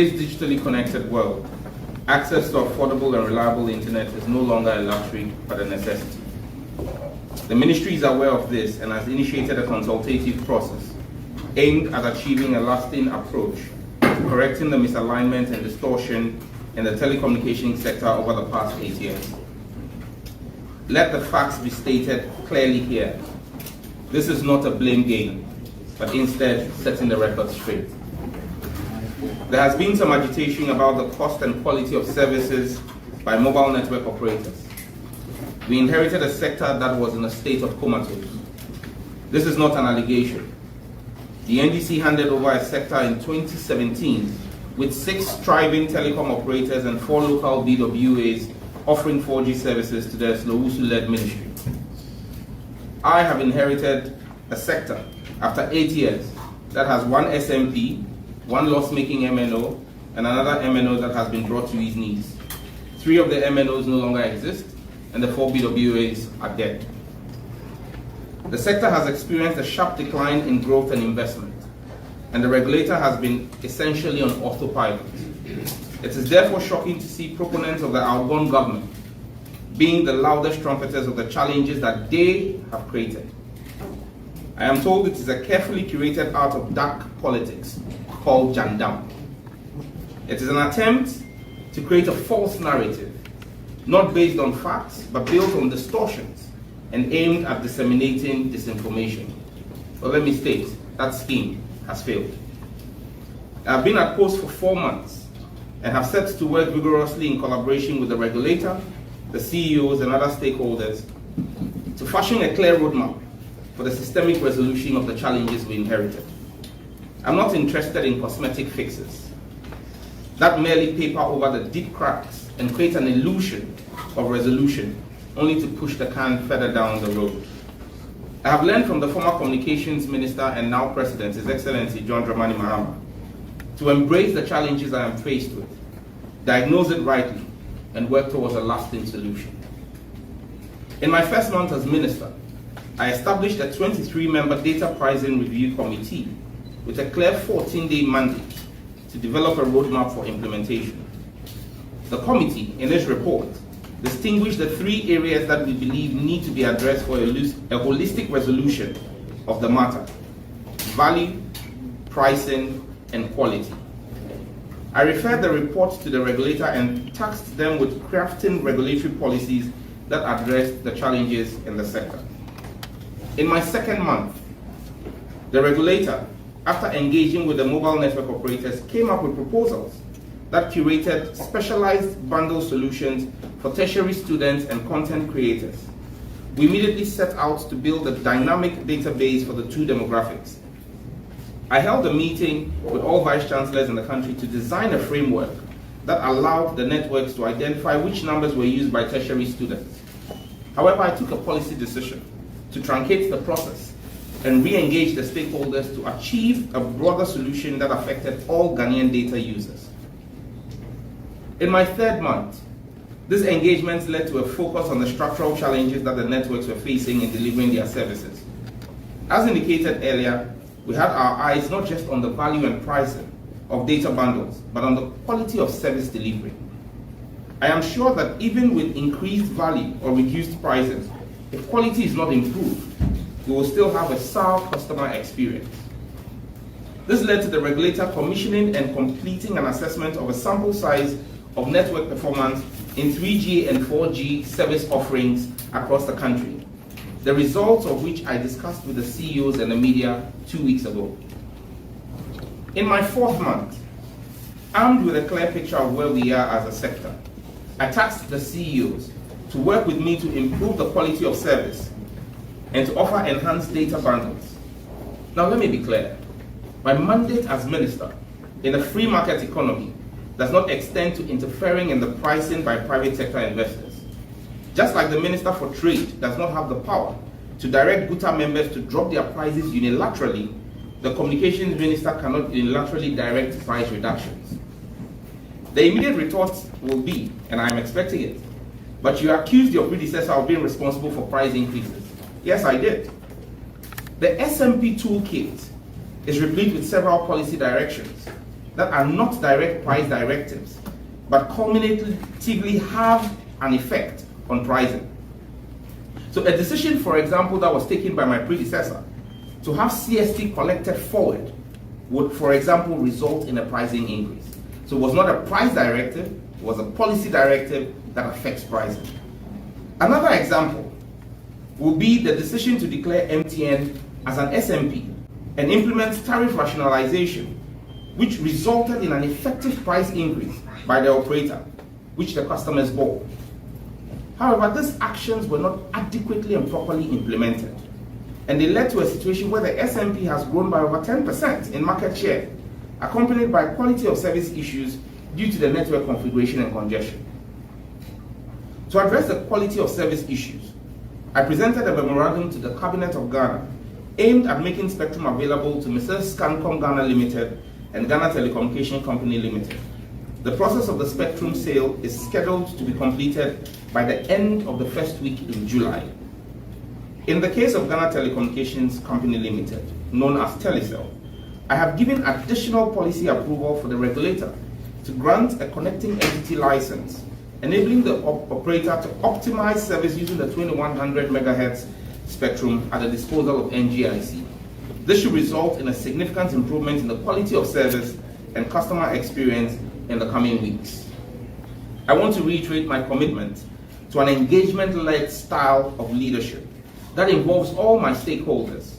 In today's digitally connected world, access to affordable and reliable internet is no longer a luxury but a necessity. The ministry is aware of this and has initiated a consultative process aimed at achieving a lasting approach to correcting the misalignment and distortion in the telecommunications sector over the past 8 years. Let the facts be stated clearly here. This is not a blame game, but instead setting the record straight. There has been some agitation about the cost and quality of services by mobile network operators. We inherited a sector that was in a state of comatose. This is not an allegation. The NDC handed over a sector in 2017 with 6 thriving telecom operators and 4 local BWAs offering 4G services to their Slowusu-led ministry. I have inherited a sector after 8 years that has 1 SMP, 1 loss-making MNO, and another MNO that has been brought to his knees. 3 of the MNOs no longer exist, and the 4 BWAs are dead. The sector has experienced a sharp decline in growth and investment, and the regulator has been essentially on autopilot. It is therefore shocking to see proponents of the outgone government being the loudest trumpeters of the challenges that they have created. I am told it is a carefully curated art of dark politics called Jandam. It is an attempt to create a false narrative, not based on facts, but built on distortions and aimed at disseminating disinformation. But let me state, that scheme has failed. I have been at post for 4 months and have set to work vigorously in collaboration with the regulator, the CEOs and other stakeholders to fashion a clear roadmap for the systemic resolution of the challenges we inherited. I'm not interested in cosmetic fixes that merely paper over the deep cracks and create an illusion of resolution only to push the can further down the road. I have learned from the former Communications Minister and now President, His Excellency John Dramani Mahama, to embrace the challenges I am faced with, diagnose it rightly, and work towards a lasting solution. In my first month as Minister, I established a 23-member Data Pricing Review Committee with a clear 14-day mandate to develop a roadmap for implementation. The committee, in its report, distinguished the 3 areas that we believe need to be addressed for a holistic resolution of the matter: value, pricing, and quality. I referred the report to the regulator and tasked them with crafting regulatory policies that address the challenges in the sector. In my second month, the regulator, after engaging with the mobile network operators, came up with proposals that curated specialized bundle solutions for tertiary students and content creators. We immediately set out to build a dynamic database for the 2 demographics. I held a meeting with all vice chancellors in the country to design a framework that allowed the networks to identify which numbers were used by tertiary students. However, I took a policy decision to truncate the process and re-engage the stakeholders to achieve a broader solution that affected all Ghanaian data users. In my 3rd month, these engagements led to a focus on the structural challenges that the networks were facing in delivering their services. As indicated earlier, we had our eyes not just on the value and pricing of data bundles, but on the quality of service delivery. I am sure that even with increased value or reduced prices, if quality is not improved, we will still have a sour customer experience. This led to the regulator commissioning and completing an assessment of a sample size of network performance in 3G and 4G service offerings across the country, the results of which I discussed with the CEOs and the media 2 weeks ago. In my 4th month, armed with a clear picture of where we are as a sector, I tasked the CEOs to work with me to improve the quality of service and to offer enhanced data bundles. Now let me be clear. My mandate as minister in a free market economy does not extend to interfering in the pricing by private sector investors. Just like the Minister for Trade does not have the power to direct GUTA members to drop their prices unilaterally, the Communications Minister cannot unilaterally direct price reductions. The immediate retort will be, and I am expecting it, but you accused your predecessor of being responsible for price increases. Yes, I did. The SMP toolkit is replete with several policy directions that are not direct price directives, but cumulatively have an effect on pricing. So a decision, for example, that was taken by my predecessor to have CST collected forward would, for example, result in a pricing increase. So it was not a price directive, it was a policy directive that affects pricing. Another example will be the decision to declare MTN as an SMP and implement tariff rationalization, which resulted in an effective price increase by the operator, which the customers bore. However, these actions were not adequately and properly implemented, and they led to a situation where the SMP has grown by over 10% in market share, accompanied by quality of service issues due to the network configuration and congestion. To address the quality of service issues, I presented a memorandum to the Cabinet of Ghana aimed at making spectrum available to Mrs. Scancom Ghana Limited and Ghana Telecommunication Company Limited. The process of the spectrum sale is scheduled to be completed by the end of the first week in July. In the case of Ghana Telecommunications Company Limited, known as Telecel, I have given additional policy approval for the regulator to grant a connecting entity license, enabling the operator to optimize service using the 2100 MHz spectrum at the disposal of NGIC. This should result in a significant improvement in the quality of service and customer experience in the coming weeks. I want to reiterate my commitment to an engagement-led style of leadership that involves all my stakeholders,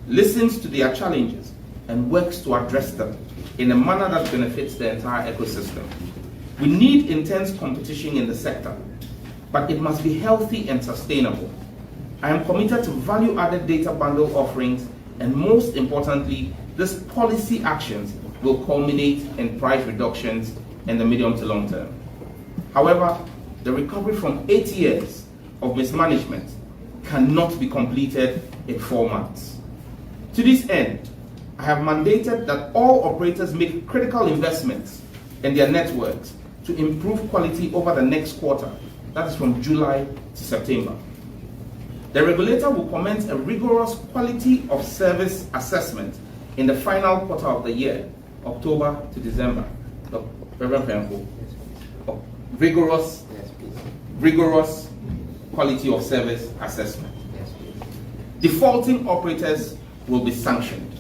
listens to their challenges, and works to address them in a manner that benefits the entire ecosystem. We need intense competition in the sector, but it must be healthy and sustainable. I am committed to value-added data bundle offerings, and most importantly, these policy actions will culminate in price reductions in the medium to long term. However, the recovery from 8 years of mismanagement cannot be completed in 4 months. To this end, I have mandated that all operators make critical investments in their networks to improve quality over the next quarter, that is from July to September. The regulator will commence a rigorous quality of service assessment in the final quarter of the year, October to December. Reverend Franco, rigorous quality of service assessment. Defaulting operators will be sanctioned.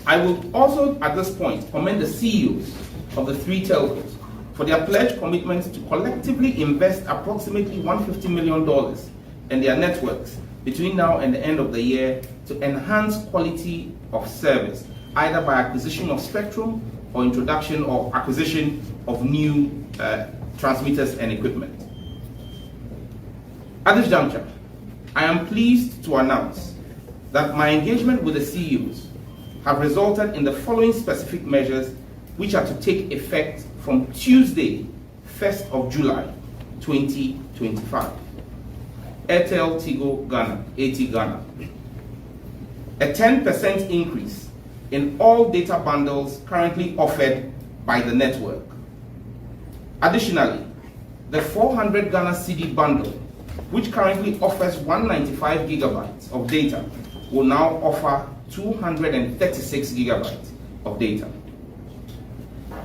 I will also, at this point, commend the CEOs of the 3 telcos for their pledged commitment to collectively invest approximately $150 million in their networks between now and the end of the year to enhance quality of service, either by acquisition of spectrum or introduction or acquisition of new transmitters and equipment. At this juncture, I am pleased to announce that my engagement with the CEOs have resulted in the following specific measures, which are to take effect from Tuesday, 1st of July, 2025. AirtelTigo Ghana, AT Ghana. A 10% increase in all data bundles currently offered by the network. Additionally, the 400 Ghana CD bundle, which currently offers 195 gigabytes of data, will now offer 236 gigabytes of data.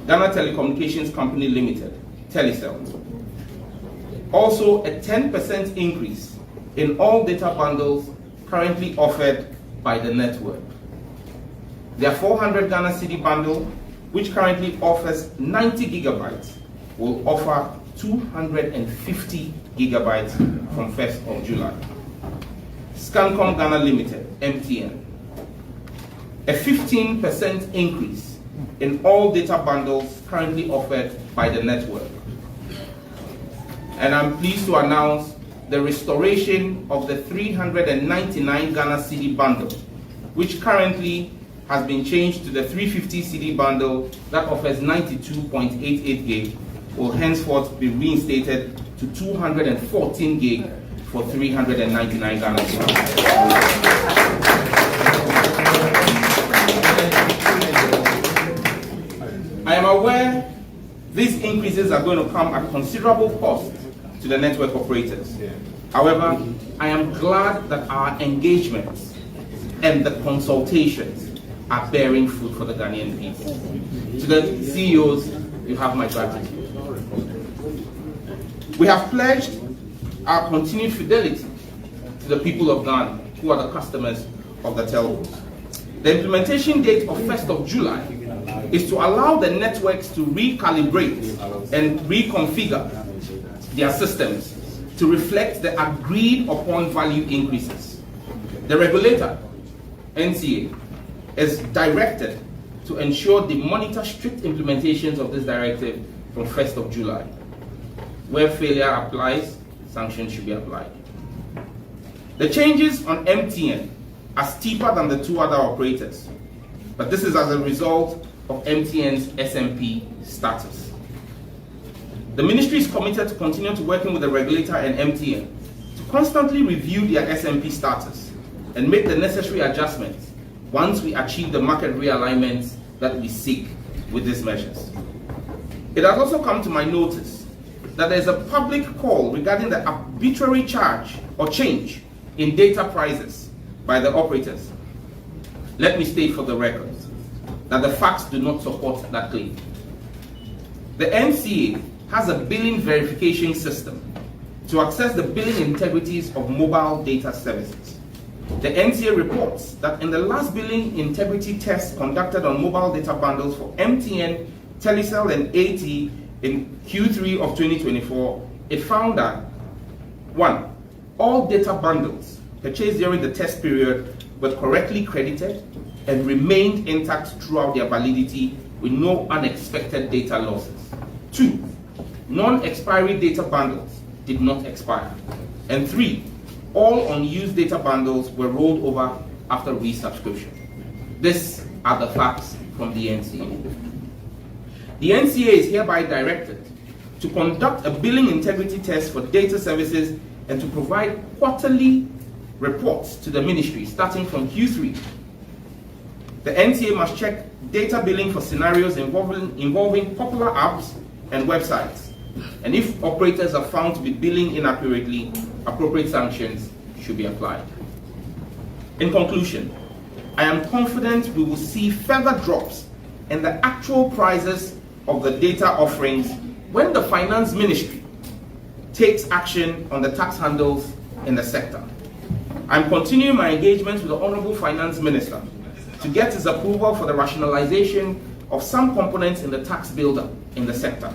Ghana Telecommunications Company Limited, Telecel. Also a 10% increase in all data bundles currently offered by the network. Their 400 Ghana CD bundle, which currently offers 90 gigabytes, will offer 250 gigabytes from 1st of July. Scancom Ghana Limited, MTN. A 15% increase in all data bundles currently offered by the network. And I'm pleased to announce the restoration of the 399 Ghana CD bundle, which currently has been changed to the 350 CD bundle that offers 92.88 gig, will henceforth be reinstated to 214 gig for 399 Ghana CD. I am aware these increases are going to come at considerable cost to the network operators. However, I am glad that our engagements and the consultations are bearing fruit for the Ghanaian people. To the CEOs, you have my gratitude. We have pledged our continued fidelity to the people of Ghana, who are the customers of the telcos. The implementation date of 1st of July is to allow the networks to recalibrate and reconfigure their systems to reflect the agreed upon value increases. The regulator, NCA, is directed to ensure they monitor strict implementations of this directive from 1st of July. Where failure applies, sanctions should be applied. The changes on MTN are steeper than the two other operators, but this is as a result of MTN's SMP status. The ministry is committed to continue to working with the regulator and MTN to constantly review their SMP status and make the necessary adjustments once we achieve the market realignments that we seek with these measures. It has also come to my notice that there is a public call regarding the arbitrary charge or change in data prices by the operators. Let me state for the record that the facts do not support that claim. The NCA has a billing verification system to access the billing integrities of mobile data services. The NCA reports that in the last billing integrity test conducted on mobile data bundles for MTN, Telecel, and AT in Q3 of 2024, it found that 1. All data bundles purchased during the test period were correctly credited and remained intact throughout their validity with no unexpected data losses. 2. Non-expiry data bundles did not expire. And 3. All unused data bundles were rolled over after resubscription. These are the facts from the NCA. The NCA is hereby directed to conduct a billing integrity test for data services and to provide quarterly reports to the ministry starting from Q3. The NCA must check data billing for scenarios involving popular apps and websites. And if operators are found to be billing inaccurately, appropriate sanctions should be applied. In conclusion, I am confident we will see further drops in the actual prices of the data offerings when the Finance Ministry takes action on the tax handles in the sector. I'm continuing my engagement with the Honorable Finance Minister to get his approval for the rationalization of some components in the tax buildup in the sector.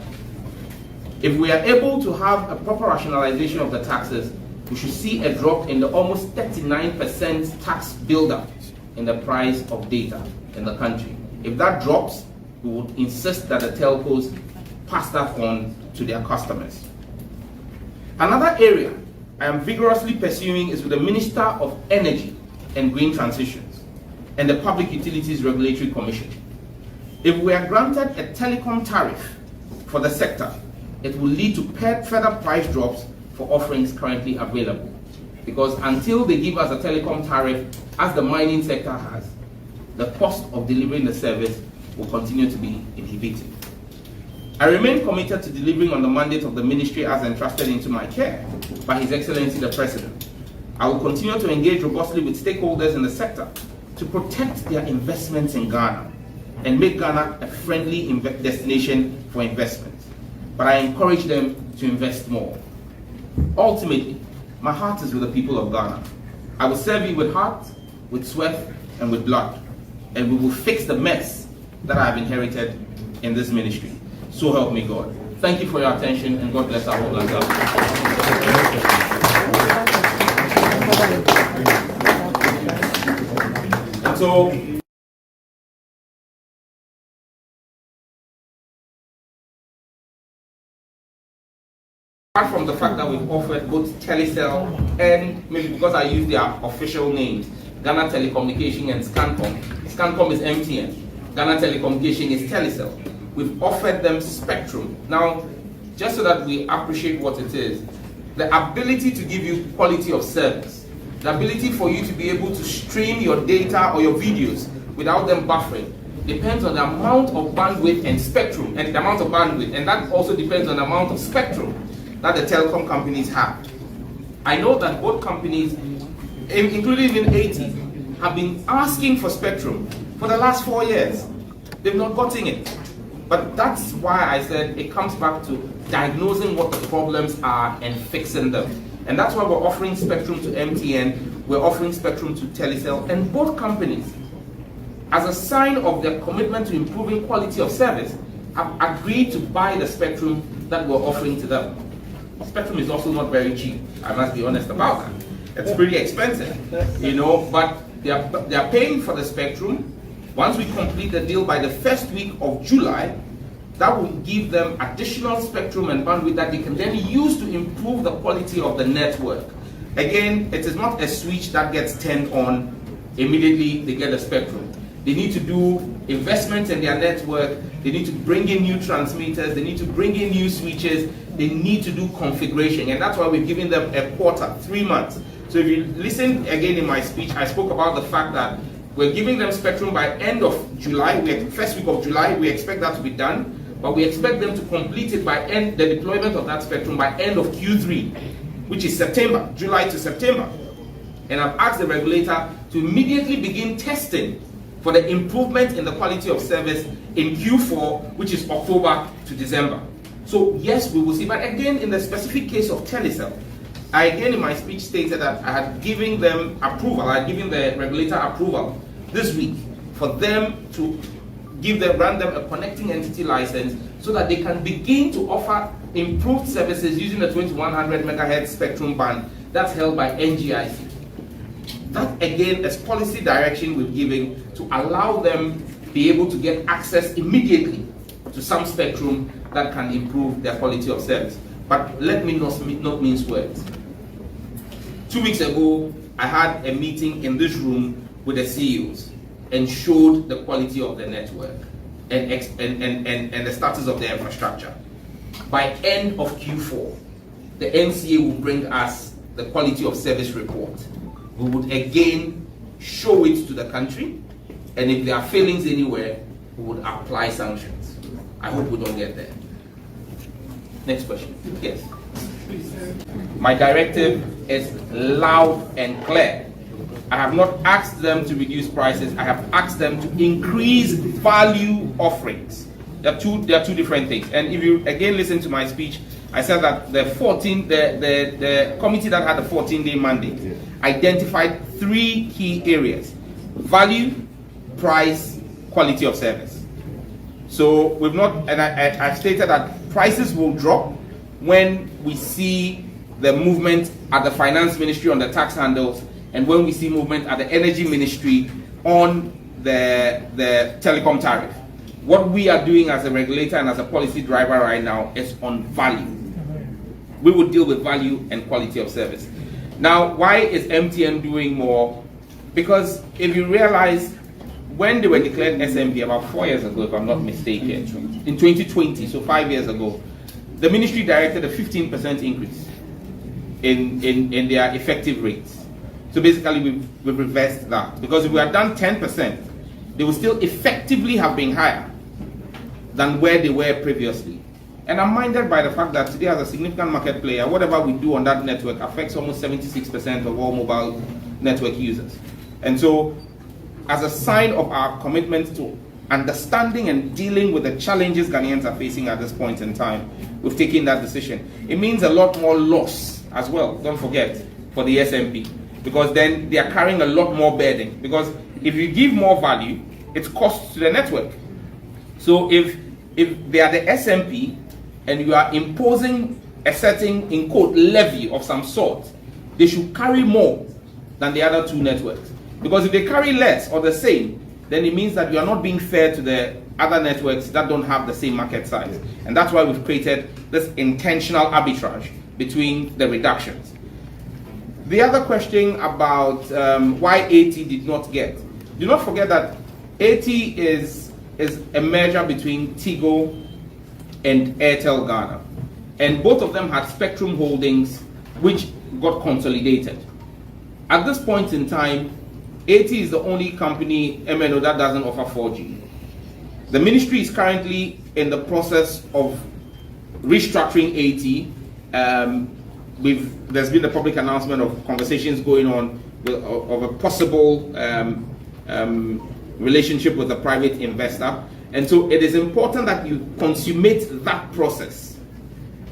If we are able to have a proper rationalization of the taxes, we should see a drop in the almost 39% tax buildup in the price of data in the country. If that drops, we would insist that the telcos pass that on to their customers. Another area I am vigorously pursuing is with the Minister of Energy and Green Transitions and the Public Utilities Regulatory Commission. If we are granted a telecom tariff for the sector, it will lead to further price drops for offerings currently available. Because until they give us a telecom tariff, as the mining sector has, the cost of delivering the service will continue to be inhibited. I remain committed to delivering on the mandate of the ministry as entrusted into my care by His Excellency the President. I will continue to engage robustly with stakeholders in the sector to protect their investments in Ghana and make Ghana a friendly destination for investment. But I encourage them to invest more. Ultimately, my heart is with the people of Ghana. I will serve you with heart, with sweat, and with blood. And we will fix the mess that I have inherited in this ministry. So help me God. Thank you for your attention, and God bless our whole land. And so, apart from the fact that we've offered both Telecel and, maybe because I use their official names, Ghana Telecommunication and Scancom. Scancom is MTN. Ghana Telecommunication is Telecel. We've offered them spectrum. Now, just so that we appreciate what it is, the ability to give you quality of service, the ability for you to be able to stream your data or your videos without them buffering, depends on the amount of bandwidth and spectrum, and the amount of bandwidth, and that also depends on the amount of spectrum that the telecom companies have. I know that both companies, including even AT, have been asking for spectrum for the last 4 years. They've not gotten it. But that's why I said it comes back to diagnosing what the problems are and fixing them. And that's why we're offering spectrum to MTN, we're offering spectrum to Telecel, and both companies, as a sign of their commitment to improving quality of service, have agreed to buy the spectrum that we're offering to them. Spectrum is also not very cheap, I must be honest about that. It's pretty expensive, but they are paying for the spectrum. Once we complete the deal by the first week of July, that will give them additional spectrum and bandwidth that they can then use to improve the quality of the network. Again, it is not a switch that gets turned on immediately they get the spectrum. They need to do investment in their network, they need to bring in new transmitters, they need to bring in new switches, they need to do configuration, and that's why we've given them a quarter, 3 months. So if you listen again in my speech, I spoke about the fact that we're giving them spectrum by end of July, first week of July, we expect that to be done, but we expect them to complete it by the deployment of that spectrum by end of Q3, which is September, July to September. And I've asked the regulator to immediately begin testing for the improvement in the quality of service in Q4, which is October to December. So yes, we will see, but again, in the specific case of Telecel, I again in my speech stated that I had given them approval, I had given the regulator approval this week for them to grant them a connecting entity license so that they can begin to offer improved services using the 2100 megahertz spectrum band that's held by NGIC. That again is policy direction we're giving to allow them be able to get access immediately to some spectrum that can improve their quality of service. But let me not mince words. 2 weeks ago, I had a meeting in this room with the CEOs and showed the quality of the network and the status of the infrastructure. By end of Q4, the NCA will bring us the quality of service report. We would again show it to the country, and if there are failings anywhere, we would apply sanctions. I hope we don't get there. Next question. Yes. My directive is loud and clear. I have not asked them to reduce prices. I have asked them to increase value offerings. There are two different things. And if you again listen to my speech, I said that the committee that had the 14-day mandate identified 3 key areas: value, price, quality of service. So we've not, and I've stated that prices will drop when we see the movement at the finance ministry on the tax handles, and when we see movement at the energy ministry on the telecom tariff. What we are doing as a regulator and as a policy driver right now is on value. We will deal with value and quality of service. Now, why is MTN doing more? Because if you realize, when they were declared SMP about 4 years ago, if I'm not mistaken, in 2020, so 5 years ago, the ministry directed a 15% increase in their effective rates. So basically, we've reversed that. Because if we had done 10%, they would still effectively have been higher than where they were previously. And I'm minded by the fact that today, as a significant market player, whatever we do on that network affects almost 76% of all mobile network users. And so, as a sign of our commitment to understanding and dealing with the challenges Ghanaians are facing at this point in time, we've taken that decision. It means a lot more loss as well, don't forget, for the SMP, because then they are carrying a lot more burden. Because if you give more value, it's cost to the network. So if they are the SMP and you are imposing a certain, in quote, levy of some sort, they should carry more than the other 2 networks. Because if they carry less or the same, then it means that you are not being fair to the other networks that don't have the same market size. And that's why we've created this intentional arbitrage between the reductions. The other question about why AT did not get. Do not forget that AT is a merger between Tigo and Airtel Ghana. And both of them had spectrum holdings which got consolidated. At this point in time, AT is the only company, MNO, that doesn't offer 4G. The ministry is currently in the process of restructuring AT. There's been a public announcement of conversations going on of a possible relationship with a private investor. And so it is important that you consummate that process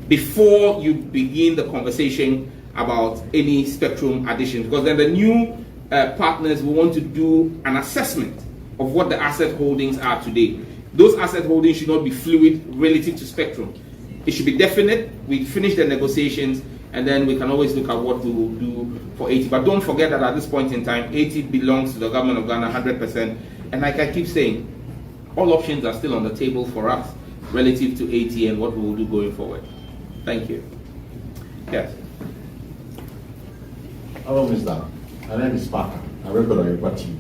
before you begin the conversation about any spectrum addition, because then the new partners will want to do an assessment of what the asset holdings are today. Those asset holdings should not be fluid relative to spectrum. It should be definite. We finish the negotiations, and then we can always look at what we will do for 80. But don't forget that at this point in time, 80 belongs to the government of Ghana 100%. And like I keep saying, all options are still on the table for us relative to 80 and what we will do going forward. Thank you. Yes. Hello, Mr. My name is Parker. I work on your party.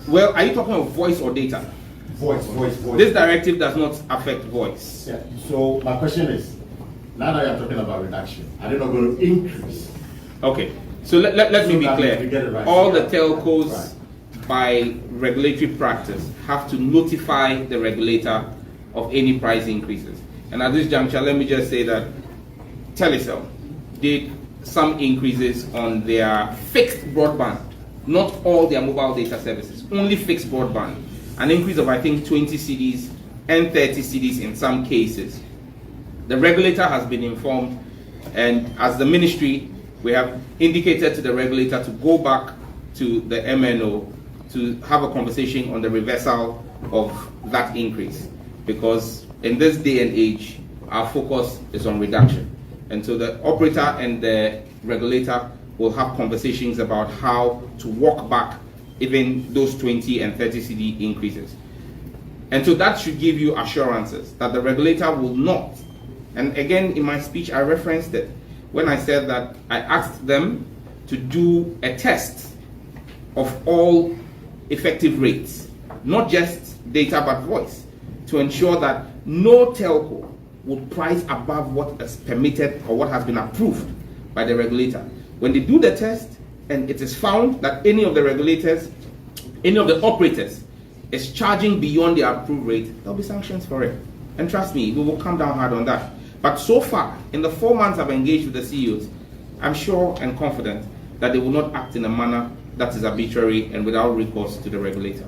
Well, are you talking of voice or data? Voice. This directive does not affect voice. Yeah. So my question is, now that you're talking about reduction, are they not going to increase? Okay. So let me be clear. Right. All the telcos, by regulatory practice, have to notify the regulator of any price increases. And at this juncture, let me just say that Telecel did some increases on their fixed broadband, not all their mobile data services, only fixed broadband. An increase of, I think, 20 cedis and 30 cedis in some cases. The regulator has been informed, and as the ministry, we have indicated to the regulator to go back to the MNO to have a conversation on the reversal of that increase, because in this day and age, our focus is on reduction. And so the operator and the regulator will have conversations about how to walk back even those 20 and 30 CD increases. And so that should give you assurances that the regulator will not. And again, in my speech, I referenced it when I said that I asked them to do a test of all effective rates, not just data but voice, to ensure that no telco would price above what is permitted or what has been approved by the regulator. When they do the test and it is found that any of the regulators, any of the operators is charging beyond the approved rate, there'll be sanctions for it. And trust me, we will come down hard on that. But so far, in the 4 months I've engaged with the CEOs, I'm sure and confident that they will not act in a manner that is arbitrary and without recourse to the regulator.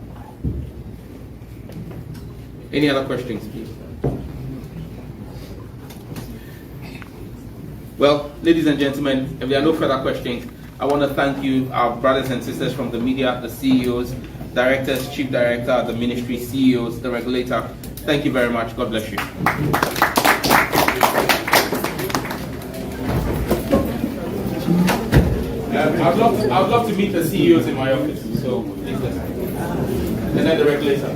Any other questions, please? Well, ladies and gentlemen, if there are no further questions, I want to thank you, our brothers and sisters from the media, the CEOs, directors, chief director, the ministry, CEOs, the regulator. Thank you very much. God bless you. I'd love to meet the CEOs in my office. So, please listen. And then the regulator.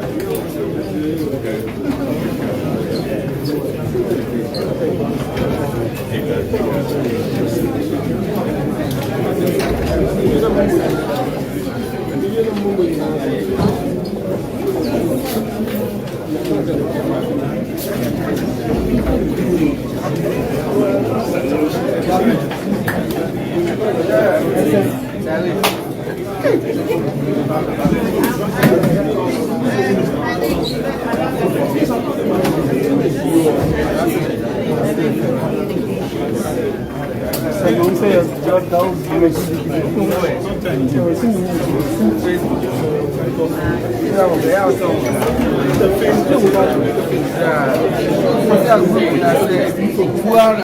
Yeah.